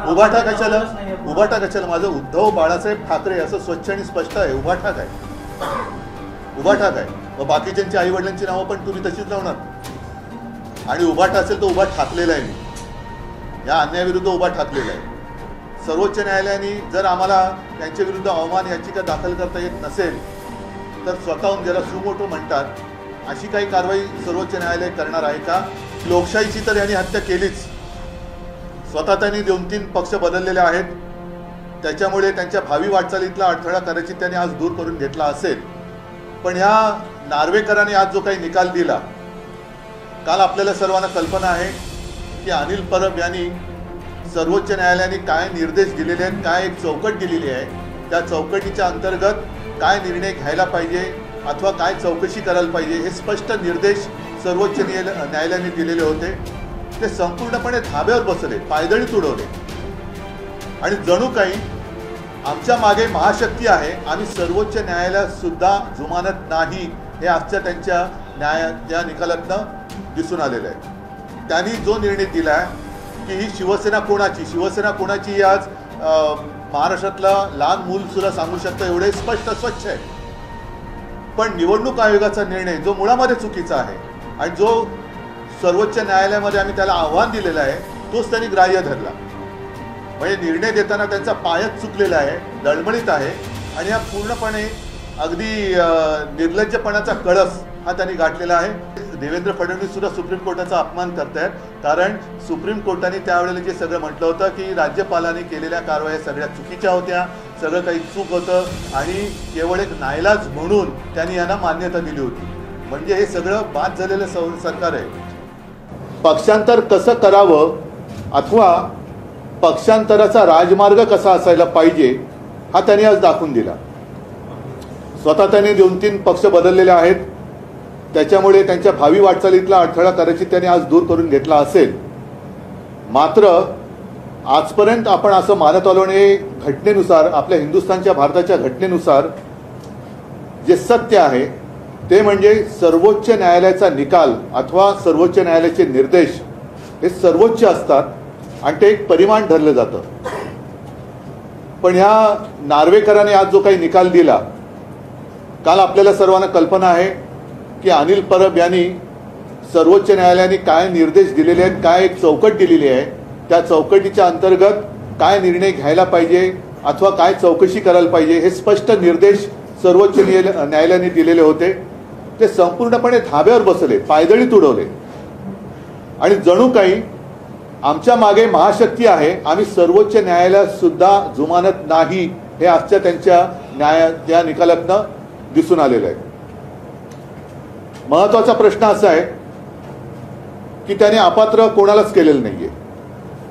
उभाटा कशाला? उभाटा कशाला? माझं उद्धव बाळासाहेब ठाकरे असं स्वच्छ आणि स्पष्ट आहे. उभाटा काय? उभाटा काय? मग बाकीच्यांची आई वडिलांची नावं पण तुम्ही तशीच लावणार. आणि उभाटा असेल तर उभा ठाकलेला आहे मी. या अन्यायाविरुद्ध उभा ठाकलेला आहे. सर्वोच्च न्यायालयाने जर आम्हाला त्यांच्या विरुद्ध अवमान याचिका दाखल करता येत नसेल तर स्वतःहून ज्याला सुमोटो म्हणतात अशी काही कारवाई सर्वोच्च न्यायालय करणार आहे का? लोकशाहीची तर यांनी हत्या केलीच. स्वतः त्यांनी 2-3 पक्ष बदललेले आहेत. त्याच्यामुळे त्यांच्या भावी वाटचालीतला अडथळा कदाचित त्यांनी आज दूर करून घेतला असेल. पण ह्या नार्वेकरांनी आज जो काही निकाल दिला, काल आपल्याला सर्वांना कल्पना आहे की अनिल परब यांनी सर्वोच्च न्यायालयाने काय निर्देश दिलेले आहेत, काय एक चौकट दिलेली आहे, त्या चौकटीच्या अंतर्गत काय निर्णय घ्यायला पाहिजे अथवा काय चौकशी करायला पाहिजे हे स्पष्ट निर्देश सर्वोच्च न्यायालयाने दिलेले होते. ते संपूर्णपणे धाब्यावर बसले, पायदळी तुडवले आणि जणू काही आमच्या मागे महाशक्ती आहे, आम्ही सर्वोच्च न्यायालयात सुद्धा जुमानत नाही, हे आजच्या त्यांच्या त्या निकालातनं दिसून आलेलं आहे. त्यांनी जो निर्णय दिला आहे की ही शिवसेना कोणाची, शिवसेना कोणाची आज महाराष्ट्रातला लहान मूल सुद्धा सांगू शकतं, एवढे स्पष्ट स्वच्छ आहे. पण निवडणूक आयोगाचा निर्णय जो मुळामध्ये चुकीचा आहे आणि जो सर्वोच्च न्यायालयामध्ये आम्ही त्याला आव्हान दिलेलं आहे तोच त्यांनी ग्राह्य धरला. म्हणजे निर्णय देताना त्यांचा पायच चुकलेला आहे, डळमळीत आहे आणि हा पूर्णपणे अगदी निर्लज्जपणाचा कळस हा त्यांनी गाठलेला आहे. देवेंद्र फडणवीस सुद्धा सुप्रीम कोर्टाचा अपमान करतायत, कारण सुप्रीम कोर्टाने त्यावेळेला जे सगळं म्हटलं होतं की राज्यपालांनी केलेल्या कारवाया सगळ्या चुकीच्या होत्या, सगळं काही चूक होतं आणि केवळ एक नाईलाज म्हणून त्यांनी यांना मान्यता दिली होती. म्हणजे हे सगळं बाद झालेलं सरकार आहे. पक्षांतर कसं करावं अथवा पक्षांतराचा राजमार्ग कसा असायला पाहिजे हा त्यांनी आज दाखवून दिला. स्वतः त्यांनी 2-3 पक्ष बदललेले आहेत. त्याच्यामुळे त्यांच्या भावी वाटचालीतला अडथळा कदाचित त्यांनी आज दूर करून घेतला असेल. मात्र आजपर्यंत आपण असं मानत आलो आणि घटनेनुसार, आपल्या हिंदुस्थानच्या भारताच्या घटनेनुसार जे सत्य आहे ते म्हणजे सर्वोच्च न्यायालयाचा निकाल अथवा सर्वोच्च न्यायालयाचे निर्देश हे सर्वोच्च असतात आणि ते एक परिमाण धरलं जातं. पण ह्या नार्वेकरांनी आज जो काही निकाल दिला, काल आपल्याला सर्वांना कल्पना आहे की अनिल परब यांनी सर्वोच्च न्यायालयाने काय निर्देश दिलेले आहेत, काय एक चौकट दिलेली आहे, त्या चौकटीच्या अंतर्गत काय निर्णय घ्यायला पाहिजे अथवा काय चौकशी करायला पाहिजे हे स्पष्ट निर्देश सर्वोच्च न्यायालयाने दिलेले होते. ते संपूर्णपणे धाब्यावर बसले, पायदळी तुडवले आणि जणू काही आमच्या मागे महाशक्ती आहे, आम्ही सर्वोच्च न्यायालयात सुद्धा जुमानत नाही, हे आजच्या त्यांच्या त्या निकालातनं दिसून आलेलं आहे. महत्वाचा प्रश्न असा आहे की त्याने अपात्र कोणालाच केलेलं नाहीये.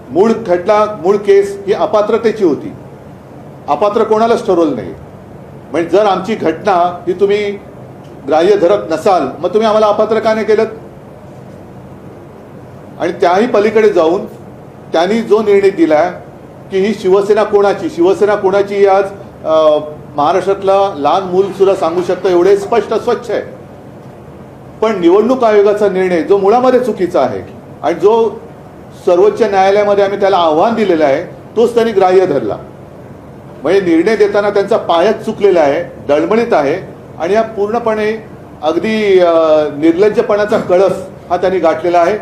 मूळ खटला, मूळ केस ही अपात्रतेची होती, अपात्र कोणालाच ठरवलं नाही. म्हणजे जर आमची घटना ही तुम्ही ग्राह्य धरत नसाल मग तुम्ही आम्हाला अपात्र का नाही केलं? आणि त्याही पलीकडे जाऊन त्यांनी जो निर्णय दिला की ही शिवसेना कोणाची, शिवसेना कोणाची आज महाराष्ट्रातला लहान मूल सुद्धा सांगू शकतं, एवढे स्पष्ट स्वच्छ आहे. पण निवडणूक आयोगाचा निर्णय जो मुळामध्ये चुकीचा आहे आणि जो सर्वोच्च न्यायालयामध्ये आम्ही त्याला आव्हान दिलेलं आहे तोच त्यांनी ग्राह्य धरला. म्हणजे निर्णय देताना त्यांचा पायच चुकलेला आहे, डळमळीत आहे आणि हा पूर्णपणे अगदी निर्लज्जपणाचा कळस हा त्यांनी गाठलेला आहे.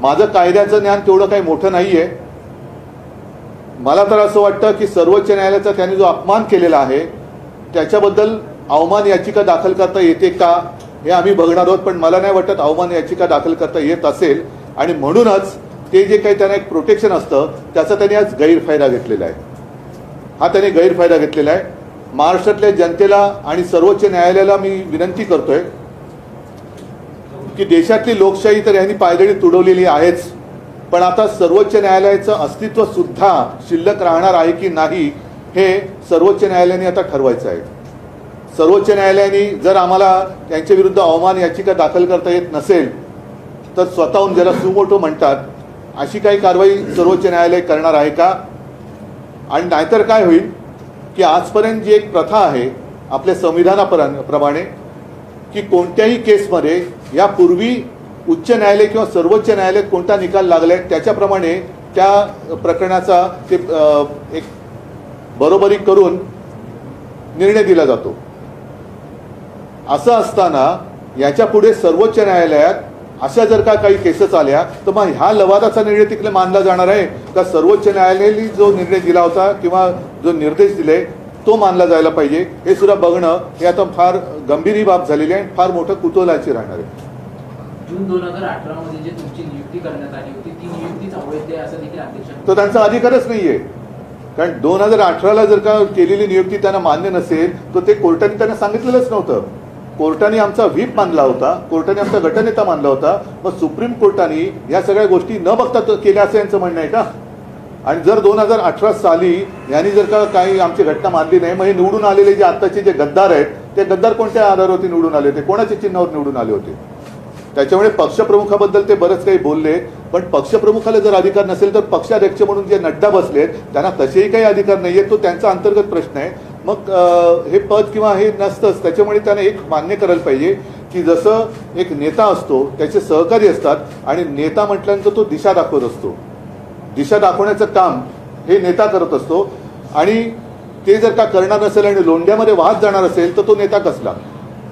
माझं कायद्याचं ज्ञान तेवढं काही मोठं नाही आहे. मला तर असं वाटतं की सर्वोच्च न्यायालयाचा त्यांनी जो अपमान केलेला आहे त्याच्याबद्दल अवमान याचिका दाखल करता येते का हे आम्ही बघणार आहोत. पण मला नाही वाटत अवमान याचिका दाखल करता येत असेल आणि म्हणूनच ते जे काही त्यांना एक प्रोटेक्शन असतं त्याचा त्यांनी आज गैरफायदा घेतलेला आहे. हा त्यांनी गैरफायदा घेतलेला आहे. महाराष्ट्रातल्या जनतेला आणि सर्वोच्च न्यायालयाला मी विनंती करतोय की देशातली लोकशाही तर यांनी पायदळी तुडवलेली आहेच, पण आता सर्वोच्च न्यायालयाचं अस्तित्व सुद्धा शिल्लक राहणार आहे की नाही हे सर्वोच्च न्यायालयाने आता ठरवायचं आहे. सर्वोच्च न्यायालयाने जर आम्हाला त्यांच्या विरुद्ध अवमान याचिका दाखल करता येत नसेल तर स्वतःहून ज्याला सुमोटो म्हणतात अशी काही कारवाई सर्वोच्च न्यायालय करणार आहे का? आणि नाहीतर काय होईल की आजपर्यंत जी एक प्रथा आहे आपल्या संविधानाप्रमाणे की कोणत्याही केसमध्ये यापूर्वी उच्च न्यायालय किंवा सर्वोच्च न्यायालयात कोणता निकाल लागलाय त्याच्याप्रमाणे त्या प्रकरणाचा ते एक बरोबरी करून निर्णय दिला जातो. असं असताना याच्या पुढे सर्वोच्च न्यायालयात अशा जर का काही केसेस आल्या तर मग ह्या लवादाचा निर्णय तिकडे मानला जाणार आहे का सर्वोच्च न्यायालयाने जो निर्णय दिला होता किंवा जो निर्देश दिले तो मानला जायला पाहिजे हे सुद्धा बघणं हे आता फार गंभीर ही बाब झालेली आहे आणि फार मोठं कुतूहलाची राहणार आहे. जून 2018 मध्ये जे तुमची नियुक्ती करण्यात आली होती ती नियुक्तीच अवैध आहे असं देखील अध्यक्ष तो त्यांचा अधिकारच नाहीये. कारण 2018ला जर का केलेली नियुक्ती त्यांना मान्य नसेल तर ते कोर्टाने त्यांना सांगितलेलंच नव्हतं. कोर्टाने आमचा व्हीप मानला होता, कोर्टाने आमचा गटनेता मानला होता. मग सुप्रीम कोर्टाने या सगळ्या गोष्टी न बघता केल्या असं यांचं म्हणणं आहे का? आणि जर 2018 साली यांनी जर का काही आमची घटना मानली नाही मग हे निवडून आलेले जे आत्ताचे जे गद्दार आहेत ते गद्दार कोणत्या आधारावरती निवडून आले होते, कोणाच्या चिन्हावर निवडून आले होते? त्याच्यामुळे पक्षप्रमुखाबद्दल ते बरंच काही बोलले, पण पक्षप्रमुखाला जर अधिकार नसेल तर पक्षाध्यक्ष म्हणून जे नड्डा बसलेत त्यांना तसेही काही अधिकार नाहीये. तो त्यांचा अंतर्गत प्रश्न आहे. मग हे पद किंवा हे नसतंच. त्याच्यामुळे त्याने एक मान्य करायला पाहिजे की जसं एक नेता असतो त्याचे सहकारी असतात आणि नेता म्हटल्यानंतर तो दिशा दाखवत असतो. दिशा दाखवण्याचं काम हे नेता करत असतो आणि ते जर का करणार नसेल आणि लोंढ्यामध्ये वाहत जाणार असेल तर तो नेता कसला?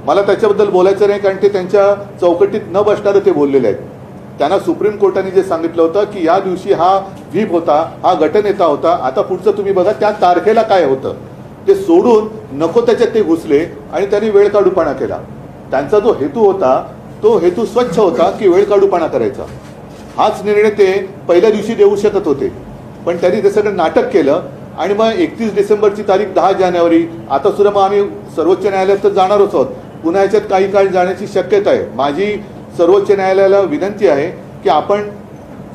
मला त्याच्याबद्दल बोलायचं नाही कारण ते त्यांच्या चौकटीत न बसणारं ते बोललेले आहेत. त्यांना सुप्रीम कोर्टाने जे सांगितलं होतं की या दिवशी हा व्हीप होता, हा गटनेता होता, आता पुढचं तुम्ही बघा त्या तारखेला काय होतं ते सोडून नको त्याच्यात ते घुसले आणि त्यांनी वेळकाढूपणा केला. त्यांचा जो हेतू होता तो हेतू स्वच्छ होता की वेळकाढूपणा करायचा. हाच निर्णय ते पहिल्या दिवशी देऊ शकत होते पण त्यांनी ते सगळं नाटक केलं आणि मग 31 डिसेंबरची तारीख 10 जानेवारी आता सुद्धा मग आम्ही सर्वोच्च न्यायालयात तर जाणारच आहोत. पुन्हा याच्यात काही काळ जाण्याची शक्यता आहे. माझी सर्वोच्च न्यायालयाला विनंती आहे की आपण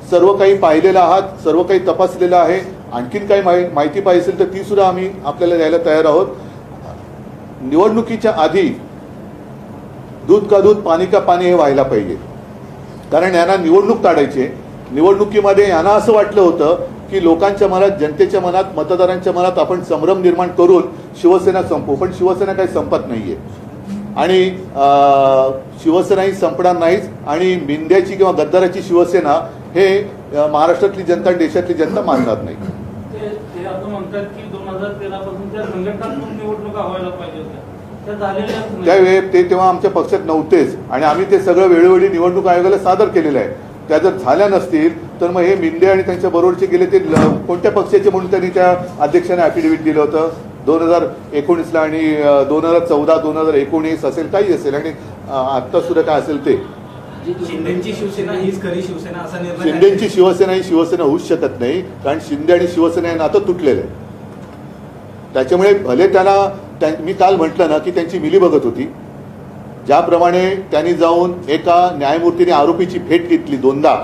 सर्व काही पाहिलेलं आहात, सर्व काही तपासलेलं आहे. आणखीन काही माहिती पाहिजे असेल तर ती सुद्धा आम्ही आपल्याला द्यायला तयार आहोत. निवडणुकीच्या आधी दूध का दूध पाणी का पाणी हे व्हायला पाहिजे. कारण यांना निवडणूक काढायची. निवडणुकीमध्ये यांना असं वाटलं होतं की लोकांच्या मनात, जनतेच्या मनात, मतदारांच्या मनात आपण संभ्रम निर्माण करून शिवसेना संपवू. पण शिवसेना काही संपत नाहीये आणि शिवसेना ही संपणार नाहीच. आणि मिंद्याची किंवा गद्दाराची शिवसेना हे महाराष्ट्रातली जनता, देशातली जनता मानणार नाही. ते असं म्हणतात की 2013 पासून त्या संघटनात्मक निवडणुका व्हायला पाहिजे होत्या, त्या झालेल्या नाही. त्यावेळी ते तेव्हा आमच्या पक्षात नव्हतेच आणि आम्ही ते सगळं वेळोवेळी निवडणूक आयोगाला सादर केलेलं आहे. त्या जर झाल्या नसतील तर मग हे मिंदे आणि त्यांच्या बरोबरचे गेले ते कोणत्या पक्षाचे म्हणून त्यांनी त्या अध्यक्षाने ॲफिडेव्हिट दिलं होतं 2019ला आणि 2014, 2019 असेल, काही असेल आणि आत्ता सुद्धा काय असेल ते. शिंदेची शिवसेना हीच खरी शिवसेना असा निर्णय. शिंदेची शिवसेना ही शिवसेना होऊच शकत नाही कारण शिंदे आणि शिवसेना हे नातं तुटलेलं आहे. त्याच्यामुळे भले त्यांना मी काल म्हटलं ना की त्यांची मिलीभगत होती. ज्याप्रमाणे त्यांनी जाऊन एका न्यायमूर्तीने आरोपीची भेट घेतली 2दा,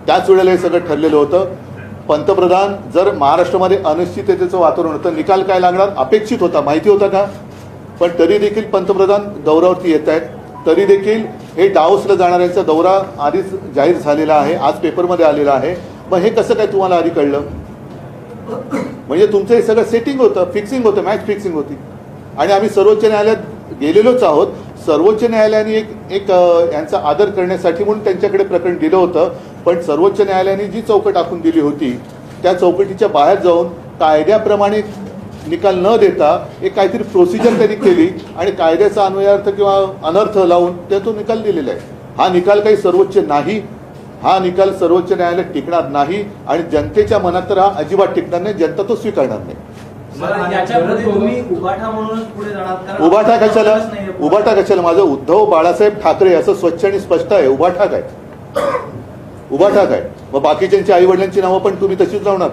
त्याच वेळेला हे सगळं ठरलेलं होतं. पंतप्रधान जर महाराष्ट्रामध्ये अनिश्चिततेचं वातावरण होतं, निकाल काय लागणार अपेक्षित होता, माहिती होता का? पण तरी देखील पंतप्रधान दौऱ्यावरती येत आहेत. तरी देखील हे डावोसला जाणाऱ्यांचा दौरा आधीच जाहीर झालेला आहे, आज पेपरमध्ये आलेला आहे. मग हे कसं काय तुम्हाला आधी कळलं? म्हणजे तुमचं हे सगळं सेटिंग होतं, फिक्सिंग होतं, मॅच फिक्सिंग होती. आणि आम्ही सर्वोच्च न्यायालयात गेलेलोच आहोत. सर्वोच्च न्यायालयाने एक यांचा आदर करण्यासाठी म्हणून त्यांच्याकडे प्रकरण दिलं होतं. पण सर्वोच्च न्यायालयाने जी चौकट आखून दिली होती त्या चौकटीच्या बाहेर जाऊन कायद्याप्रमाणे निकाल न देता एक काहीतरी प्रोसिजर त्यांनी केली आणि कायद्याचा अन्वयार्थ किंवा अनर्थ लावून तो निकाल दिलेला आहे. हा निकाल काही सर्वोच्च नाही. हा निकाल सर्वोच्च न्यायालयात टिकणार नाही आणि जनतेच्या मनात तर हा अजिबात टिकणार नाही. जनता तो स्वीकारणार नाही. उभाटा कशाला? उभाटा कशाला? माझं उद्धव बाळासाहेब ठाकरे असं स्वच्छ आणि स्पष्ट आहे. उभाटा काय? उभाटा काय? मग बाकीच्यांची आई वडिलांची नावं पण तुम्ही तशीच लावणार.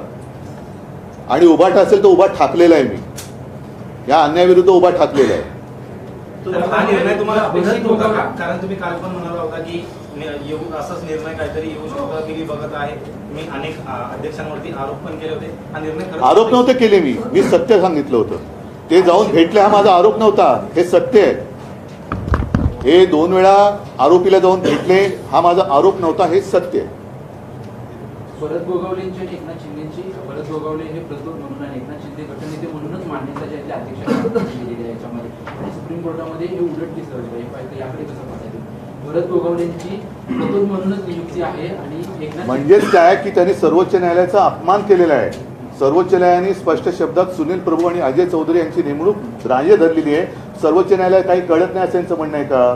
आणि उभाटा असेल तर उभा ठाकलेला आहे मी. या अन्यायाविरुद्ध उभा ठाकलेला आहे. हा निर्णय तुम्हाला अपेक्षित होता का? कारण तुम्ही काल पण म्हणाला होता की असाच निर्णय काहीतरी येऊ शकतो की मी बघत आहे. मी अनेक अध्यक्षांवरती आरोप पण केले होते. हा निर्णय आरोप नव्हते केले मी सत्य सांगितलं होतं. ते जाऊन भेटले हा माझा आरोप नव्हता, हे सत्य आहे. हे 2 वेळा आरोपीला जाऊन भेटले हा माझा आरोप नव्हता, हे सत्य आहे. भरत गोगावलेंची आणि एकनाथ शिंदेची, भरत गोगावले हे प्रस्तुत म्हणून आणि एकनाथ शिंदे गटनेते म्हणूनच मान्यता जी आहे त्या अध्यक्षांना दिलेली आहे याच्यामध्ये. आणि सुप्रीम कोर्टामध्ये हे उलट दिसलं याकडे कसं पाहायचं? भरत गोगावलेंची प्रतोद म्हणूनच नियुक्ती आहे आणि एकनाथ म्हणजेच काय की त्यांनी सर्वोच्च न्यायालयाचा अपमान केलेला आहे. सर्वोच्च न्यायालयाने स्पष्ट शब्दात सुनील प्रभू आणि अजय चौधरी यांची नेमणूक ग्राह्य धरलेली आहे. सर्वोच्च न्यायालय काही कळत नाही असं यांचं म्हणणं आहे का?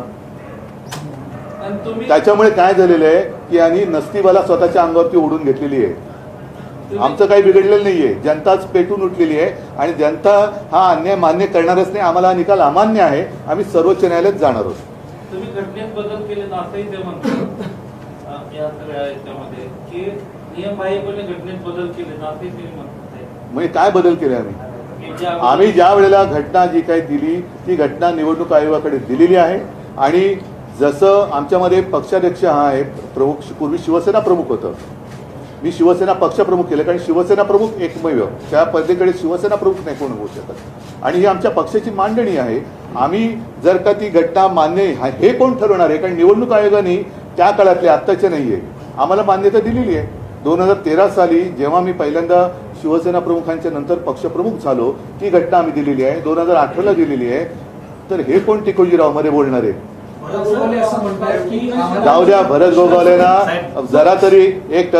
त्याच्यामुळे काय झालेलं आहे की यांनी नसतीवाला स्वतःच्या अंगावरती ओढून घेतलेली आहे. आमचं काही बिघडलेलं नाहीये, जनताच पेटून उठलेली आहे आणि जनता हा अन्याय मान्य करणारच नाही. आम्हाला हा निकाल अमान्य आहे. आम्ही सर्वोच्च न्यायालयात जाणार आहोत. तुम्ही घटनेत बदल केले ना असंही ते म्हणतात या सगळ्या याच्यामध्ये की नियमबाह्यपणे घटनेत बदल केले ना असंही ते म्हणतात. म्हणजे काय बदल केले आम्ही ज्या वेळेला घटना जी काही दिली ती घटना निवडणूक आयोगाकडे दिलेली आहे आणि जसं आमच्यामध्ये पक्षाध्यक्ष हा आहे प्रमुख, पूर्वी शिवसेना प्रमुख होतं, मी शिवसेना पक्षप्रमुख केलं कारण शिवसेना प्रमुख एकमेव, त्या पद्धतीकडे शिवसेना प्रमुख नाही कोण होऊ शकत आणि ही आमच्या पक्षाची मांडणी आहे. आम्ही जर का ती घटना मान्य हे कोण ठरवणार आहे? कारण निवडणूक आयोगाने त्या काळातले आत्ताचे नाहीये आम्हाला मान्यता दिलेली आहे. 2013 साली जेव्हा मी पहिल्यांदा शिवसेना प्रमुखांच्या नंतर पक्षप्रमुख झालो ती घटना आम्ही दिलेली आहे. 2018ला दिलेली आहे. तर हे कोण टिकोजीराव मध्ये बोलणार आहे? जाऊ द्या, भरत गोगावलेंना जरा तरी एक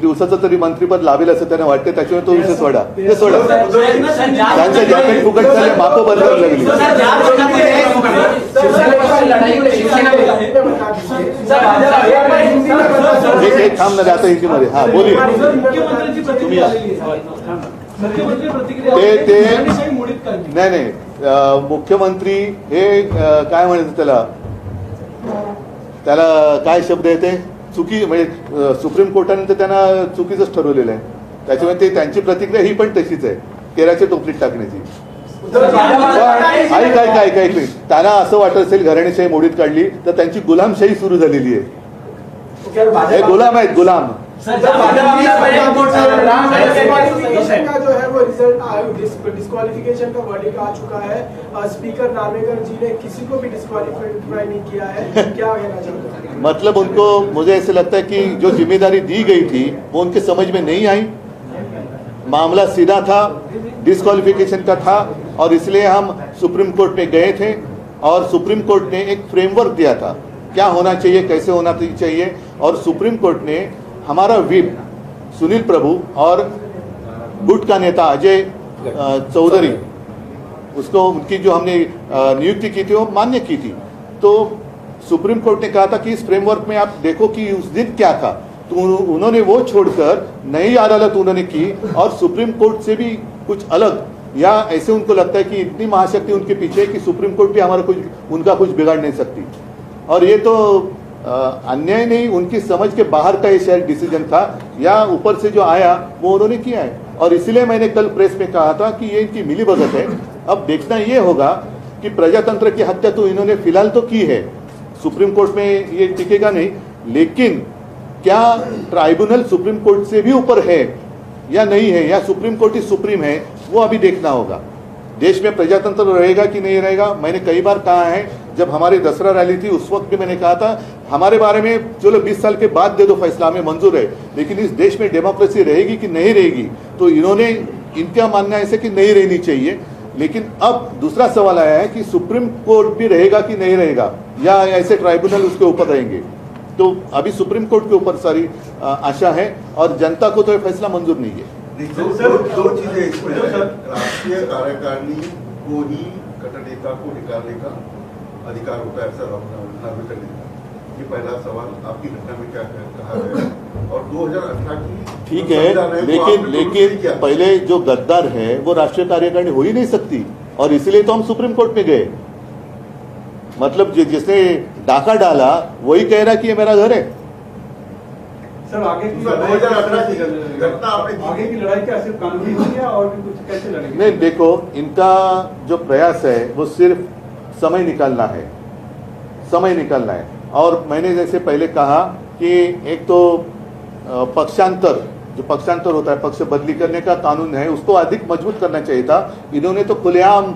दिवसाचं तरी मंत्रीपद लाभेल असं त्यांना वाटते. त्याच्यामुळे तो विषय सोडा, ते सोडा. त्यांचं जॅकेट फुकट झाले, मापं बदलावं लागली. एक थांब ना आता हिंदीमध्ये. हा बोली तुम्ही नाही मुख्यमंत्री हे काय म्हणायचं त्याला काय शब्द आहे ते चुकी, म्हणजे सुप्रीम कोर्टाने तर त्यांना चुकीचंच ठरवलेलं आहे. त्याच्यामुळे ते त्यांची प्रतिक्रिया ही पण तशीच आहे, केराच्या टोपलीत टाकण्याची. काय त्यांना असं वाटत असेल घराणेशाही मोडीत काढली तर त्यांची गुलामशाही सुरू झालेली आहे. हे गुलाम आहेत, गुलाम. का जो है वो रिजल्ट डिस्क्वालिफिकेशन का वर्डिक्ट आ चुका है. स्पीकर नार्वेकर जी ने किसी को भी डिस्क्वालिफाई नहीं किया है. क्या कहना चाहते हैं? मतलब उनको, मुझे ऐसे लगता है कि जो जिम्मेदारी दी गई थी वो उनके समझ में नहीं आई. मामला सीधा था, डिस्क्वालिफिकेशन का था और इसलिए हम सुप्रीम कोर्ट में गए थे और सुप्रीम कोर्ट ने एक फ्रेमवर्क दिया था क्या होना चाहिए, कैसे होना चाहिए. और सुप्रीम कोर्ट ने हमारा व्हिप सुनील प्रभु और गुट का नेता अजय चौधरी, उसको उनकी जो हमने नियुक्ति की थी वो मान्य की थी. तो सुप्रीम कोर्ट ने कहा था कि इस फ्रेमवर्क में आप देखो कि उस दिन क्या था. तो उन्होंने वो छोड़कर नई अदालत उन्होंने की और सुप्रीम कोर्ट से भी कुछ अलग, या ऐसे उनको लगता है कि इतनी महाशक्ति उनके पीछे है कि सुप्रीम कोर्ट भी हमारा कुछ, उनका कुछ बिगाड़ नहीं सकती. और ये तो अन्याय नहीं, उनकी समझ के बाहर का ये शायद डिसीजन था, या ऊपर से जो आया वो उन्होंने किया है. और इसलिए मैंने कल प्रेस में कहा था कि ये इनकी मिलीभगत है. अब देखना ये होगा कि प्रजातंत्र की हत्या तो इन्होंने फिलहाल तो की है, सुप्रीम कोर्ट में ये टिकेगा नहीं, लेकिन क्या ट्राइब्यूनल सुप्रीम कोर्ट से भी ऊपर है या नहीं है, या सुप्रीम कोर्ट ही सुप्रीम है, वो अभी देखना होगा. देश में प्रजातंत्र रहेगा कि नहीं रहेगा. मैंने कई बार कहा है, जब हमारी दसरा रैली थी उस वक्त भी मैंने कहा था हमारे बारे में चलो 20 साल के बाद दे दो फैसला, हमें मंजूर है, लेकिन इस देश में डेमोक्रेसी रहेगी कि नहीं रहेगी. तो इन्होंने, इनका मानना ऐसे कि नहीं रहनी चाहिए. लेकिन अब दूसरा सवाल आया है कि सुप्रीम कोर्ट भी रहेगा कि नहीं रहेगा, या ऐसे ट्राइब्यूनल उसके ऊपर रहेंगे. तो अभी सुप्रीम कोर्ट के ऊपर सारी आशा है और जनता को तो ये फैसला मंजूर नहीं है. दो चीजें इसमें है. राष्ट्रीय कार्यकारिणी को ही कट्टर नेता को निकालने का अधिकार होता है, सर नार्वेकर ने कहा. ये पहला सवाल आपकी घटना में क्या कहा गया. और 2018 की ठीक है, लेकिन पहले जो गद्दार है वो राष्ट्रीय कार्यकारिणी हो ही नहीं सकती और इसलिए तो हम सुप्रीम कोर्ट में गए. मतलब जिसने डाका डाला वही कह रहा कि ये मेरा घर है. सर आगे की 2018 की घटना आपने, आगे की लड़ाई क्या सिर्फ कानूनी थी या और भी कुछ, कैसे लड़ेंगे? नहीं, देखो इनका जो प्रयास है वो सिर्फ समय निकालना है, समय निकालना है. और मैंने जैसे पहले कहा कि एक तो पक्षांतर, जो पक्षांतर होता है, पक्ष बदली करने का कानून है, उसको अधिक मजबूत करना चाहिए था. इन्होंने तो खुलेआम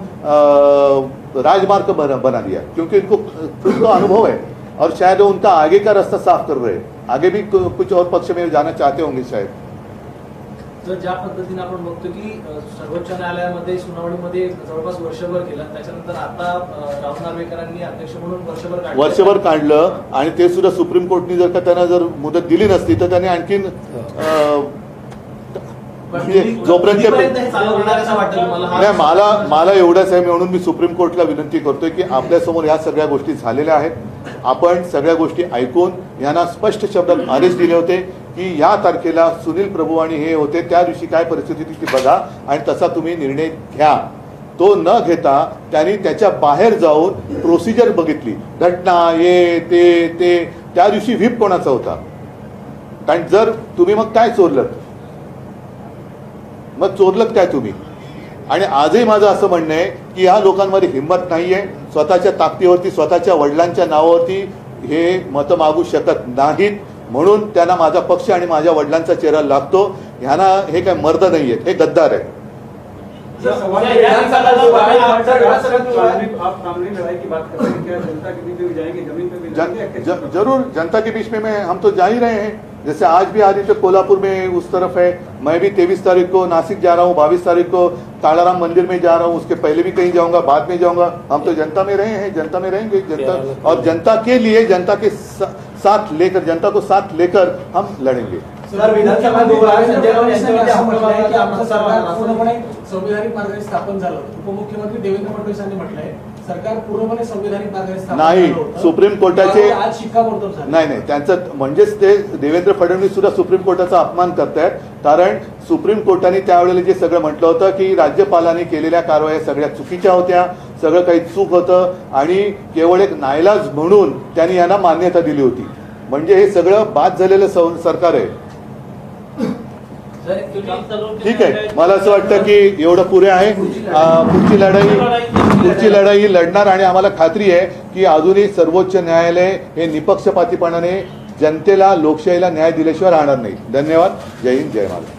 राजमार्ग बना दिया क्योंकि इनको खुद तो अनुभव है और शायद वो उनका आगे का रास्ता साफ कर रहे हैं. आगे भी कुछ और पक्ष में जाना चाहते होंगे शायद. तर ज्या पद्धतीने आपण बघतो की सर्वोच्च न्यायालयामध्ये सुनावणीमध्ये जवळपास वर्षभर केलं, त्याच्यानंतर आता राहुल नार्वेकरांनी अध्यक्ष म्हणून वर्षभर काढलं आणि ते सुद्धा सुप्रीम कोर्टने जर का त्यांना जर मुदत दिली नसती तर त्याने आणखीन म्हणजे जोपर्यंत नाही, मला एवढंच आहे म्हणून मी सुप्रीम कोर्टला विनंती करतोय की आपल्यासमोर ह्या सगळ्या गोष्टी झालेल्या आहेत. आपण सगळ्या गोष्टी ऐकून यांना स्पष्ट शब्दात आदेश दिले होते की या तारखेला सुनील प्रभू आणि हे होते, त्या दिवशी काय परिस्थिती ती बघा आणि तसा तुम्ही निर्णय घ्या. तो न घेता त्यांनी त्याच्या बाहेर जाऊन प्रोसिजर बघितली, घटना हे ते त्या दिवशी व्हीप कोणाचा होता? कारण जर तुम्ही मग काय चोरलं काय तुम्ही? आणि आजही माझं असं म्हणणं आहे की या लोकांमध्ये हिंमत नाहीये, स्वतःच्या ताकदीवरती स्वतःच्या वडिलांच्या नावावरती हे मतं मागू शकत नाहीत. म्हणून त्यांना माझा पक्ष आणि माझ्या वडिलांचा चेहरा लागतो. ह्यांना हे काय मर्द नाहीयेत, हे गद्दार आहेत. आप सामने लड़ाई की बात कर रहे हैं, क्या जनता के बीच में जाएंगे, जमीन पे भी जाएंगे? जरूर, जनता के बीच में हम तो जा ही रहे हैं. जैसे आज भी आदित्य कोल्हापुर में उस तरफ है, मैं भी 23 तारीख को नासिक जा रहा हूँ, 22 तारीख को कालाराम मंदिर में जा रहा हूँ, उसके पहले भी कहीं जाऊंगा, बाद में जाऊंगा. हम तो जनता में रहे हैं, जनता में रहेंगे, जनता और जनता के लिए, जनता के साथ लेकर, जनता को साथ लेकर हम लड़ेंगे. सर, विधानसभा संजय राऊत यांच्यामध्ये आपण म्हटलं आहे की आपलं सरकार पूर्णपणे संविधानिक मार्गाने स्थापन झालं. उपमुख्यमंत्री देवेंद्र फडणवीस यांनी म्हटलंय सरकार पूर्णपणे संविधानिक मार्गाने स्थापन नाही. सुप्रीम कोर्टाचे आज शिक्कामोर्तब झालं. नाही, त्यांचं म्हणजेच ते देवेंद्र फडणवीस सुद्धा सुप्रीम कोर्टाचा अपमान करतायत. कारण सुप्रीम कोर्टाने त्यावेळेला जे सगळं म्हटलं होतं की राज्यपालांनी केलेल्या कारवाया सगळ्या चुकीच्या होत्या, सगळं काही चूक होतं आणि केवळ एक नाईलाज म्हणून त्यांनी यांना मान्यता दिली होती. म्हणजे हे सगळं बाद झालेलं सरकार आहे. ठीक आहे, मला असं वाटतं की एवढं पुरे आहे. पुढची लढाई लढणार आणि आम्हाला खात्री आहे की अजूनही सर्वोच्च न्यायालय हे निपक्षपातीपणाने जनतेला, लोकशाहीला न्याय दिल्याशिवाय राहणार नाही. धन्यवाद. जय हिंद, जय महाराष्ट्र.